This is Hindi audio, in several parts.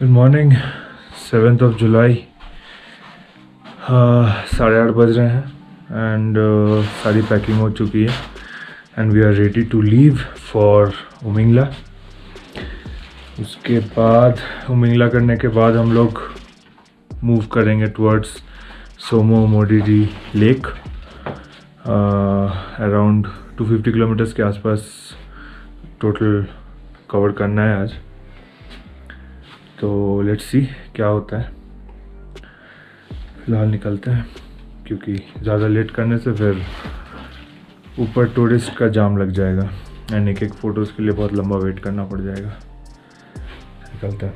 Good morning 7th of July 8:30 बज रहे हैं एंड सारी पैकिंग हो चुकी है and we are ready to leave for Umling La. उसके बाद उमिंगला करने के बाद हम लोग मूव करेंगे towards Tso Moriri lake. Around 250 kilometres के आसपास टोटल कवर करना है आज, तो लेट्स सी क्या होता है। फिलहाल निकलते हैं क्योंकि ज़्यादा लेट करने से फिर ऊपर टूरिस्ट का जाम लग जाएगा एंड एक फ़ोटोज़ के लिए बहुत लंबा वेट करना पड़ जाएगा। निकलते हैं।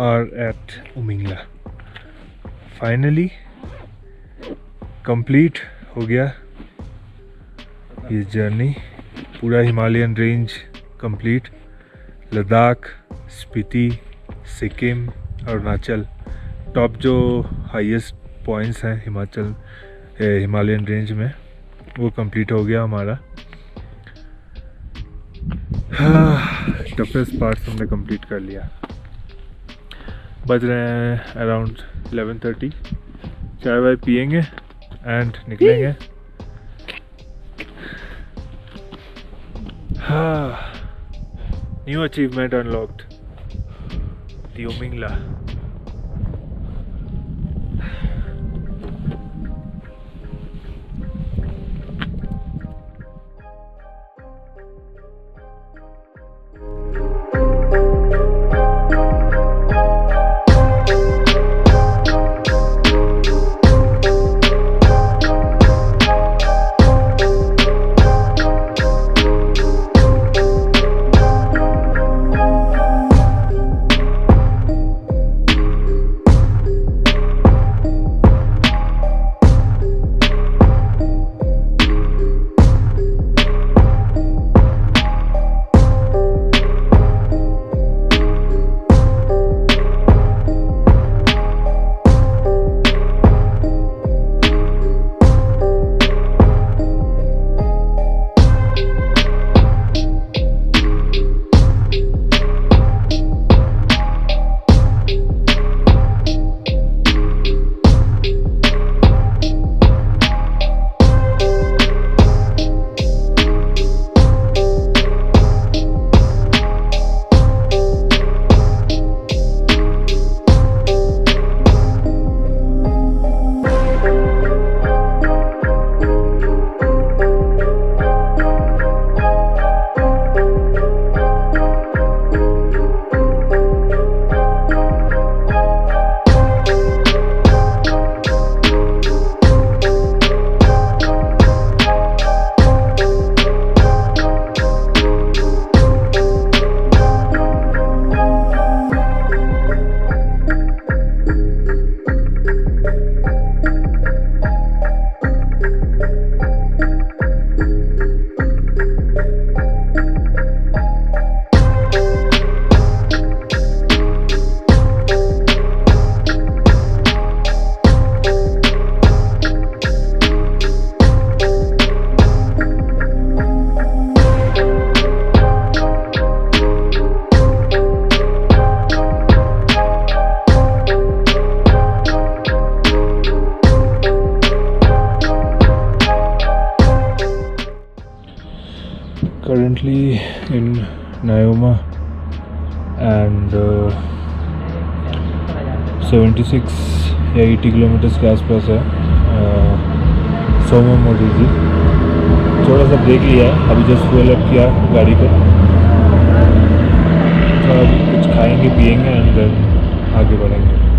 are at Umling. Finally complete हो गया ये जर्नी. पूरा Himalayan range complete. Ladakh, Spiti, Sikkim, Arunachal, top जो हाईएस्ट पॉइंट्स हैं हिमालयन रेंज में वो कंप्लीट हो गया हमारा. टफेस्ट पार्ट्स हमने कंप्लीट कर लिया. बज रहे हैं अराउंड 11:30. चाय वाय पियेंगे एंड निकलेंगे. न्यू अचीवमेंट अनलॉक्ड, द उमिंग. Currently in Naoma and 76 या 80 किलोमीटर्स के आसपास है त्सो मोरिरी. थोड़ा सा ब्रेक लिया है, अभी जस्ट फ्यूल अप किया गाड़ी को. तो अभी कुछ खाएंगे पिएंगे एंड देन आगे बढ़ेंगे.